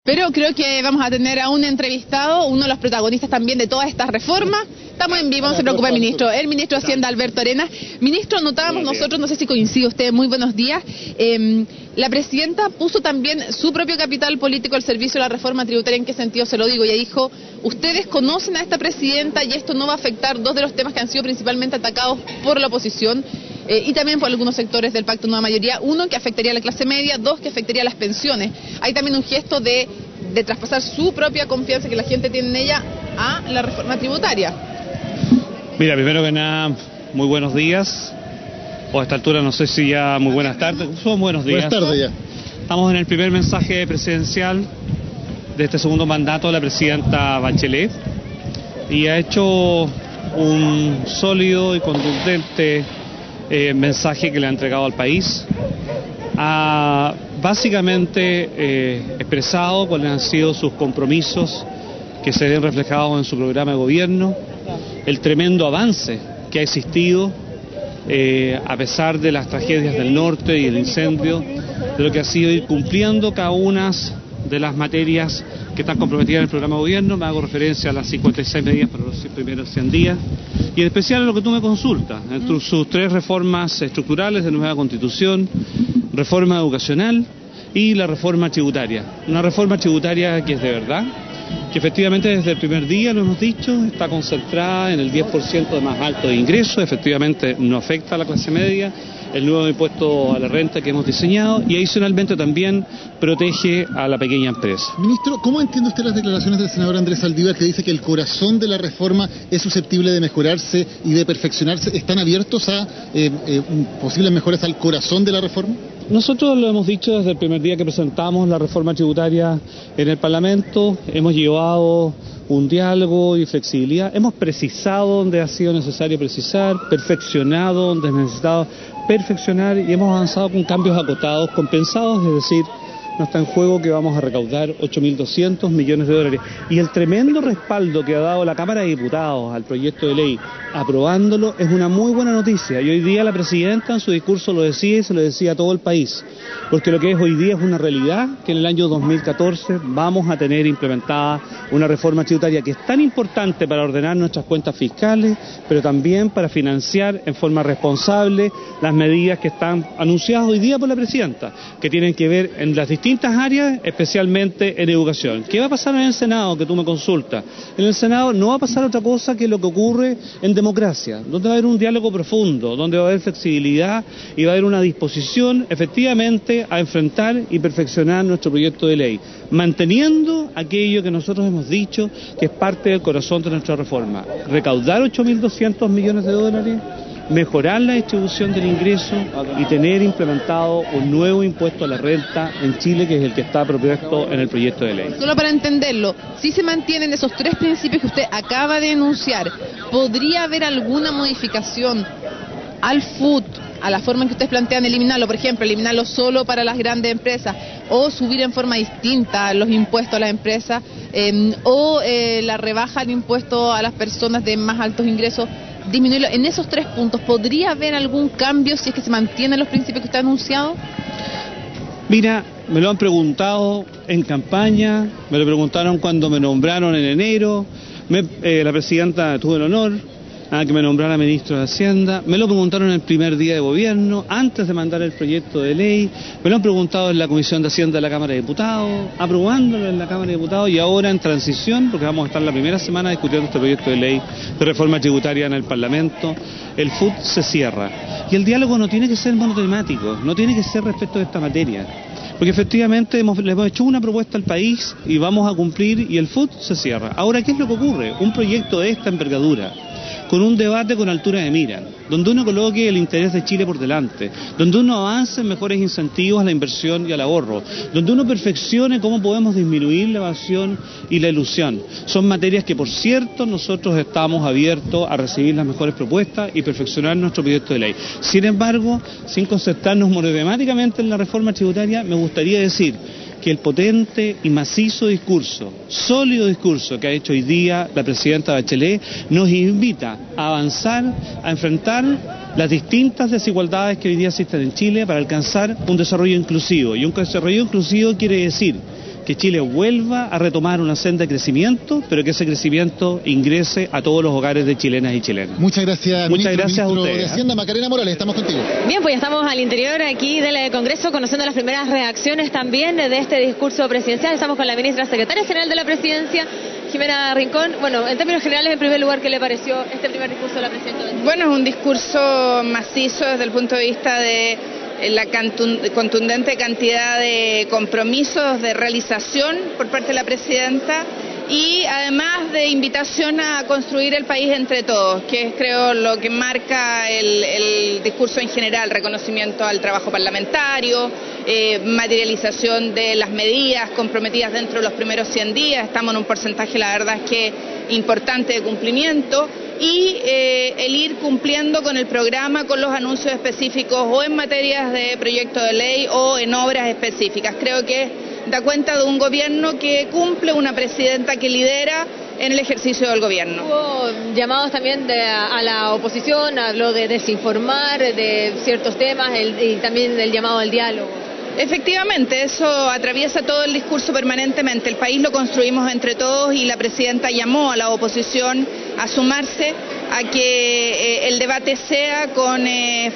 Pero creo que vamos a tener a un entrevistado, uno de los protagonistas también de todas estas reformas. Estamos en vivo, no se preocupe, ministro. El ministro de Hacienda, Alberto Arenas. Ministro, notábamos nosotros, no sé si coincide usted, muy buenos días. La presidenta puso también su propio capital político al servicio de la reforma tributaria. ¿En qué sentido se lo digo? Ella dijo, ustedes conocen a esta presidenta y esto no va a afectar dos de los temas que han sido principalmente atacados por la oposición. Y también por algunos sectores del Pacto Nueva Mayoría. Uno, que afectaría a la clase media. Dos, que afectaría a las pensiones. Hay también un gesto de traspasar su propia confianza que la gente tiene en ella a la reforma tributaria. Mira, primero que nada, muy buenos días. O a esta altura no sé si ya muy buenas tardes. Son buenos días. Buenas tardes ya. Estamos en el primer mensaje presidencial de este segundo mandato de la presidenta Bachelet. Y ha hecho un sólido y contundente mensaje que le ha entregado al país. Ha básicamente expresado cuáles han sido sus compromisos que se ven reflejados en su programa de gobierno, el tremendo avance que ha existido a pesar de las tragedias del norte y el incendio, de lo que ha sido ir cumpliendo cada una de las materias que están comprometidas en el programa de gobierno. Me hago referencia a las 56 medidas para los primeros 100 días y en especial a lo que tú me consultas, entre sus 3 reformas estructurales de nueva constitución, reforma educacional y la reforma tributaria. Una reforma tributaria que es de verdad, que efectivamente desde el primer día, lo hemos dicho, está concentrada en el 10% de más alto de ingresos, efectivamente no afecta a la clase media, el nuevo impuesto a la renta que hemos diseñado y adicionalmente también protege a la pequeña empresa. Ministro, ¿cómo entiende usted las declaraciones del senador Andrés Saldívar que dice que el corazón de la reforma es susceptible de mejorarse y de perfeccionarse? ¿Están abiertos a posibles mejoras al corazón de la reforma? Nosotros lo hemos dicho desde el primer día que presentamos la reforma tributaria en el Parlamento, hemos llevado un diálogo y flexibilidad, hemos precisado donde ha sido necesario precisar, perfeccionado donde es necesitado perfeccionar y hemos avanzado con cambios acotados, compensados, es decir, no está en juego que vamos a recaudar 8.200 millones de dólares. Y el tremendo respaldo que ha dado la Cámara de Diputados al proyecto de ley, aprobándolo, es una muy buena noticia. Y hoy día la presidenta en su discurso lo decía y se lo decía a todo el país. Porque lo que es hoy día es una realidad que en el año 2014 vamos a tener implementada una reforma tributaria que es tan importante para ordenar nuestras cuentas fiscales, pero también para financiar en forma responsable las medidas que están anunciadas hoy día por la presidenta, que tienen que ver en las distintas áreas, especialmente en educación. ¿Qué va a pasar en el Senado, que tú me consultas? En el Senado no va a pasar otra cosa que lo que ocurre en democracia, donde va a haber un diálogo profundo, donde va a haber flexibilidad y va a haber una disposición efectivamente a enfrentar y perfeccionar nuestro proyecto de ley, manteniendo aquello que nosotros hemos dicho que es parte del corazón de nuestra reforma: recaudar 8.200 millones de dólares, mejorar la distribución del ingreso y tener implementado un nuevo impuesto a la renta en Chile, que es el que está propuesto en el proyecto de ley. Solo para entenderlo, si se mantienen esos 3 principios que usted acaba de enunciar, ¿podría haber alguna modificación al FUT, a la forma en que ustedes plantean eliminarlo? Por ejemplo, eliminarlo solo para las grandes empresas, o subir en forma distinta los impuestos a las empresas, o la rebaja del impuesto a las personas de más altos ingresos, disminuirlo. En esos 3 puntos, ¿podría haber algún cambio si es que se mantienen los principios que usted ha anunciado? Mira, me lo han preguntado en campaña, me lo preguntaron cuando me nombraron en enero, la presidenta tuvo el honor que me nombrara ministro de Hacienda, me lo preguntaron en el primer día de gobierno, antes de mandar el proyecto de ley, me lo han preguntado en la Comisión de Hacienda de la Cámara de Diputados, aprobándolo en la Cámara de Diputados y ahora en transición, porque vamos a estar la primera semana discutiendo este proyecto de ley de reforma tributaria en el Parlamento. El FUT se cierra y el diálogo no tiene que ser monotemático, no tiene que ser respecto de esta materia, porque efectivamente le hemos hecho una propuesta al país y vamos a cumplir y el FUT se cierra. Ahora, ¿qué es lo que ocurre? Un proyecto de esta envergadura, con un debate con altura de mira, donde uno coloque el interés de Chile por delante, donde uno avance en mejores incentivos a la inversión y al ahorro, donde uno perfeccione cómo podemos disminuir la evasión y la elusión. Son materias que, por cierto, nosotros estamos abiertos a recibir las mejores propuestas y perfeccionar nuestro proyecto de ley. Sin embargo, sin concentrarnos monotemáticamente en la reforma tributaria, me gustaría decir que el potente y macizo discurso, sólido discurso que ha hecho hoy día la presidenta Bachelet nos invita a avanzar, a enfrentar las distintas desigualdades que hoy día existen en Chile para alcanzar un desarrollo inclusivo. Y un desarrollo inclusivo quiere decir que Chile vuelva a retomar una senda de crecimiento, pero que ese crecimiento ingrese a todos los hogares de chilenas y chilenos. Muchas gracias, ministro a ustedes. De Hacienda, Macarena Morales, estamos contigo. Bien, pues ya estamos al interior aquí del Congreso, conociendo las primeras reacciones también de este discurso presidencial. Estamos con la ministra secretaria general de la Presidencia, Jimena Rincón. Bueno, en términos generales, en primer lugar, ¿qué le pareció este primer discurso de la presidenta? Bueno, es un discurso macizo desde el punto de vista de la contundente cantidad de compromisos de realización por parte de la presidenta y además de invitación a construir el país entre todos, que es, creo, lo que marca el discurso en general: reconocimiento al trabajo parlamentario, materialización de las medidas comprometidas dentro de los primeros 100 días, estamos en un porcentaje, la verdad es que importante, de cumplimiento, y el ir cumpliendo con el programa, con los anuncios específicos o en materias de proyecto de ley o en obras específicas. Creo que da cuenta de un gobierno que cumple, una presidenta que lidera en el ejercicio del gobierno. Hubo llamados también a la oposición, habló de desinformar de ciertos temas y también del llamado al diálogo. Efectivamente, eso atraviesa todo el discurso permanentemente. El país lo construimos entre todos y la presidenta llamó a la oposición a sumarse a que el debate sea con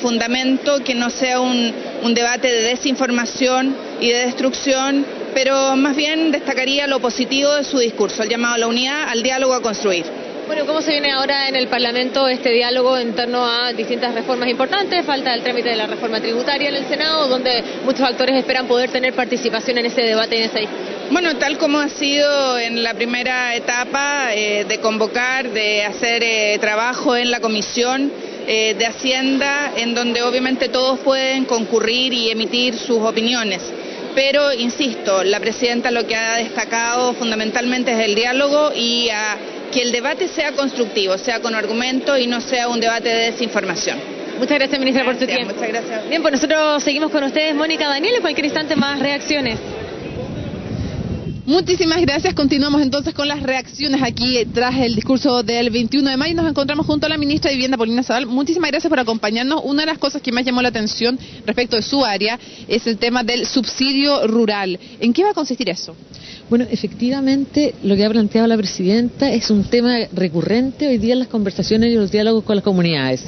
fundamento, que no sea un debate de desinformación y de destrucción, pero más bien destacaría lo positivo de su discurso, el llamado a la unidad, al diálogo, a construir. Bueno, ¿cómo se viene ahora en el Parlamento este diálogo en torno a distintas reformas importantes? Falta el trámite de la reforma tributaria en el Senado, donde muchos actores esperan poder tener participación en ese debate y en esa discusión. Bueno, tal como ha sido en la primera etapa de convocar, de hacer trabajo en la Comisión de Hacienda, en donde obviamente todos pueden concurrir y emitir sus opiniones. Pero, insisto, la presidenta lo que ha destacado fundamentalmente es el diálogo y que el debate sea constructivo, sea con argumentos y no sea un debate de desinformación. Muchas gracias, ministra, por su tiempo. Muchas gracias. Bien, pues nosotros seguimos con ustedes, Mónica, Daniel, en cualquier instante más reacciones. Muchísimas gracias. Continuamos entonces con las reacciones aquí tras el discurso del 21 de mayo. Nos encontramos junto a la ministra de Vivienda, Paulina Zadal. Muchísimas gracias por acompañarnos. Una de las cosas que más llamó la atención respecto de su área es el tema del subsidio rural. ¿En qué va a consistir eso? Bueno, efectivamente, lo que ha planteado la presidenta es un tema recurrente hoy día en las conversaciones y los diálogos con las comunidades.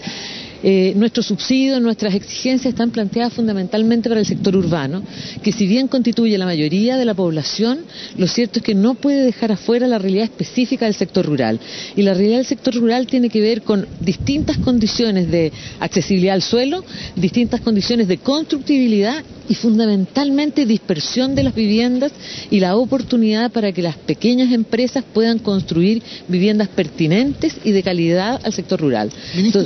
Nuestros subsidios, nuestras exigencias están planteadas fundamentalmente para el sector urbano, que si bien constituye la mayoría de la población, lo cierto es que no puede dejar afuera la realidad específica del sector rural. Y la realidad del sector rural tiene que ver con distintas condiciones de accesibilidad al suelo, distintas condiciones de constructibilidad y fundamentalmente dispersión de las viviendas y la oportunidad para que las pequeñas empresas puedan construir viviendas pertinentes y de calidad al sector rural. Ministra,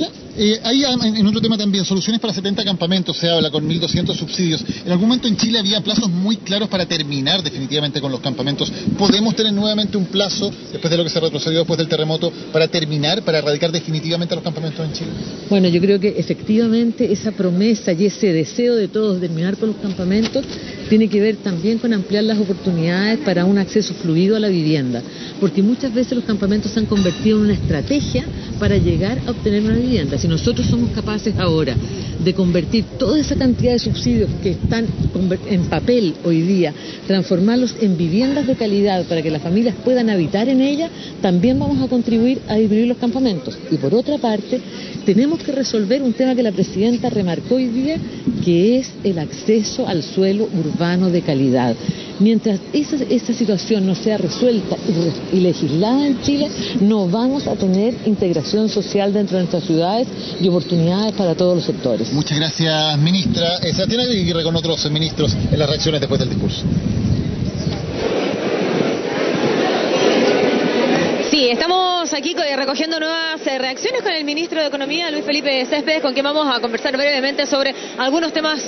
hay en otro tema también, soluciones para 70 campamentos, se habla con 1.200 subsidios. En algún momento en Chile había plazos muy claros para terminar definitivamente con los campamentos. ¿Podemos tener nuevamente un plazo, después de lo que se retrocedió después del terremoto, para terminar, para erradicar definitivamente los campamentos en Chile? Bueno, yo creo que efectivamente esa promesa y ese deseo de todos de terminar con los campamentos tiene que ver también con ampliar las oportunidades para un acceso fluido a la vivienda, porque muchas veces los campamentos se han convertido en una estrategia para llegar a obtener una vivienda. Si nosotros somos capaces ahora de convertir toda esa cantidad de subsidios que están en papel hoy día, transformarlos en viviendas de calidad para que las familias puedan habitar en ellas, también vamos a contribuir a disminuir los campamentos. Y por otra parte, tenemos que resolver un tema que la presidenta remarcó hoy día, que es el acceso al suelo urbano de calidad. Mientras esa situación no sea resuelta y legislada en Chile, no vamos a tener integración social dentro de nuestras ciudades y oportunidades para todos los sectores. Muchas gracias, ministra. Sebastián Aguirre con otros ministros en las reacciones después del discurso. Sí, estamos aquí recogiendo nuevas reacciones con el ministro de Economía, Luis Felipe Céspedes, con quien vamos a conversar brevemente sobre algunos temas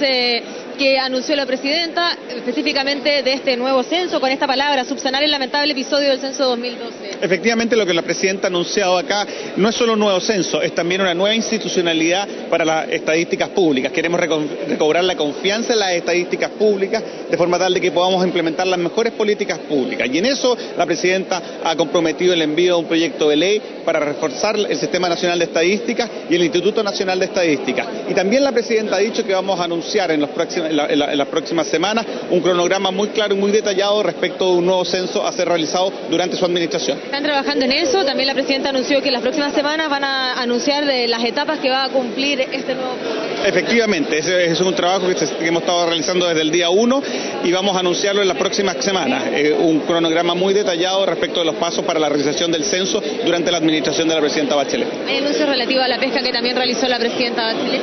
que anunció la presidenta, específicamente de este nuevo censo, con esta palabra, subsanar el lamentable episodio del censo 2012. Efectivamente, lo que la presidenta ha anunciado acá no es solo un nuevo censo, es también una nueva institucionalidad para las estadísticas públicas. Queremos recobrar la confianza en las estadísticas públicas de forma tal de que podamos implementar las mejores políticas públicas. Y en eso la presidenta ha comprometido el envío de un proyecto de ley para reforzar el Sistema Nacional de Estadísticas y el Instituto Nacional de Estadística. Y también la presidenta ha dicho que vamos a anunciar en los próximos las próximas semanas un cronograma muy claro y muy detallado respecto de un nuevo censo a ser realizado durante su administración. Están trabajando en eso. También la presidenta anunció que las próximas semanas van a anunciar de las etapas que va a cumplir este nuevo programa. Efectivamente, ese es un trabajo que hemos estado realizando desde el día 1 y vamos a anunciarlo en las próximas semanas. Un cronograma muy detallado respecto de los pasos para la realización del censo durante la administración de la presidenta Bachelet. ¿Hay anuncios relativos a la pesca que también realizó la presidenta Bachelet?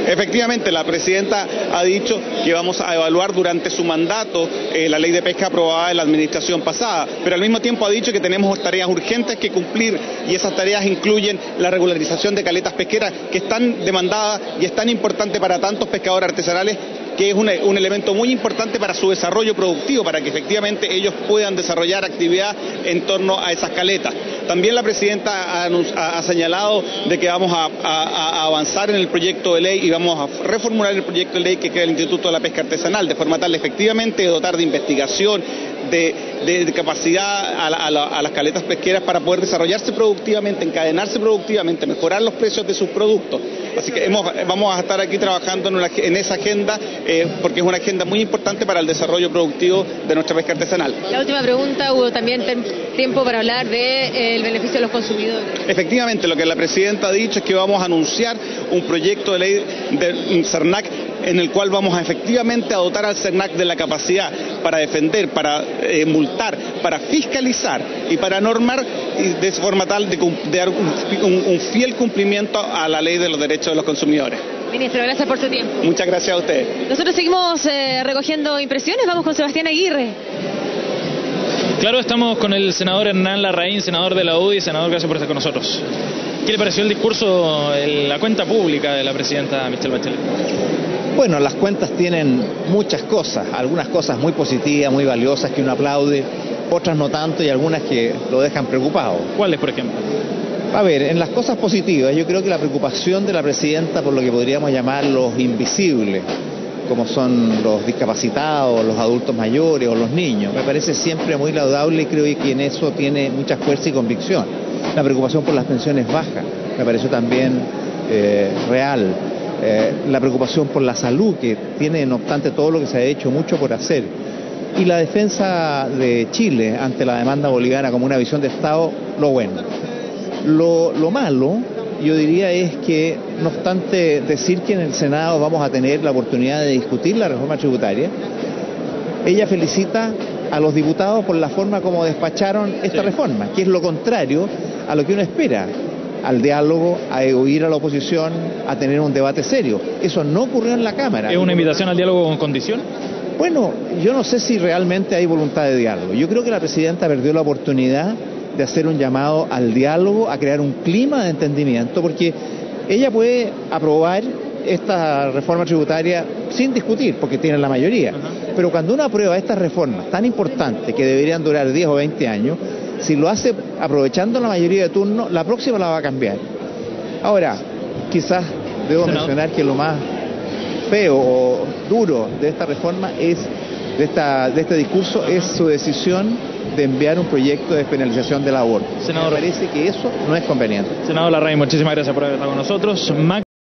Efectivamente, la presidenta ha dicho que vamos a evaluar durante su mandato la ley de pesca aprobada en la administración pasada, pero al mismo tiempo ha dicho que tenemos tareas urgentes que cumplir y esas tareas incluyen la regularización de caletas pesqueras, que es tan demandada y es tan importante para tantos pescadores artesanales, que es un elemento muy importante para su desarrollo productivo, para que efectivamente ellos puedan desarrollar actividad en torno a esas caletas. También la presidenta ha señalado de que vamos a avanzar en el proyecto de ley y vamos a reformular el proyecto de ley que crea el Instituto de la Pesca Artesanal, de forma tal efectivamente de dotar de investigación, de capacidad a las caletas pesqueras para poder desarrollarse productivamente, encadenarse productivamente, mejorar los precios de sus productos. Así que vamos a estar aquí trabajando en esa agenda, porque es una agenda muy importante para el desarrollo productivo de nuestra pesca artesanal. La última pregunta, hubo también tiempo para hablar del beneficio de los consumidores. Efectivamente, lo que la presidenta ha dicho es que vamos a anunciar un proyecto de ley del CERNAC en el cual vamos a efectivamente a dotar al CERNAC de la capacidad para defender, para multar, para fiscalizar y para normar de forma tal de dar un fiel cumplimiento a la ley de los derechos de los consumidores. Ministro, gracias por su tiempo. Muchas gracias a ustedes. Nosotros seguimos recogiendo impresiones, vamos con Sebastián Aguirre. Claro, estamos con el senador Hernán Larraín, senador de la UDI. Senador, gracias por estar con nosotros. ¿Qué le pareció el discurso, la cuenta pública de la presidenta Michelle Bachelet? Bueno, las cuentas tienen muchas cosas, algunas cosas muy positivas, muy valiosas que uno aplaude, otras no tanto y algunas que lo dejan preocupado. ¿Cuáles, por ejemplo? A ver, en las cosas positivas yo creo que la preocupación de la presidenta por lo que podríamos llamar los invisibles, como son los discapacitados, los adultos mayores o los niños, me parece siempre muy laudable y creo que en eso tiene mucha fuerza y convicción. La preocupación por las pensiones bajas me pareció también real. La preocupación por la salud, que tiene no obstante todo lo que se ha hecho mucho por hacer, y la defensa de Chile ante la demanda boliviana como una visión de Estado, lo bueno. Lo malo, yo diría, es que no obstante decir que en el Senado vamos a tener la oportunidad de discutir la reforma tributaria, ella felicita a los diputados por la forma como despacharon esta reforma, que es lo contrario a lo que uno espera, al diálogo, a oír a la oposición, a tener un debate serio. Eso no ocurrió en la Cámara. ¿Es una invitación al diálogo con condición? Bueno, yo no sé si realmente hay voluntad de diálogo. Yo creo que la presidenta perdió la oportunidad de hacer un llamado al diálogo, a crear un clima de entendimiento, porque ella puede aprobar esta reforma tributaria sin discutir, porque tiene la mayoría. Pero cuando uno aprueba estas reformas tan importantes que deberían durar 10 o 20 años, si lo hace aprovechando la mayoría de turno, la próxima la va a cambiar. Ahora, quizás debo mencionar que lo más feo o duro de esta reforma es, de este discurso, es su decisión de enviar un proyecto de despenalización del aborto. Senador, me parece que eso no es conveniente. Senador Larraín, muchísimas gracias por haber estado con nosotros.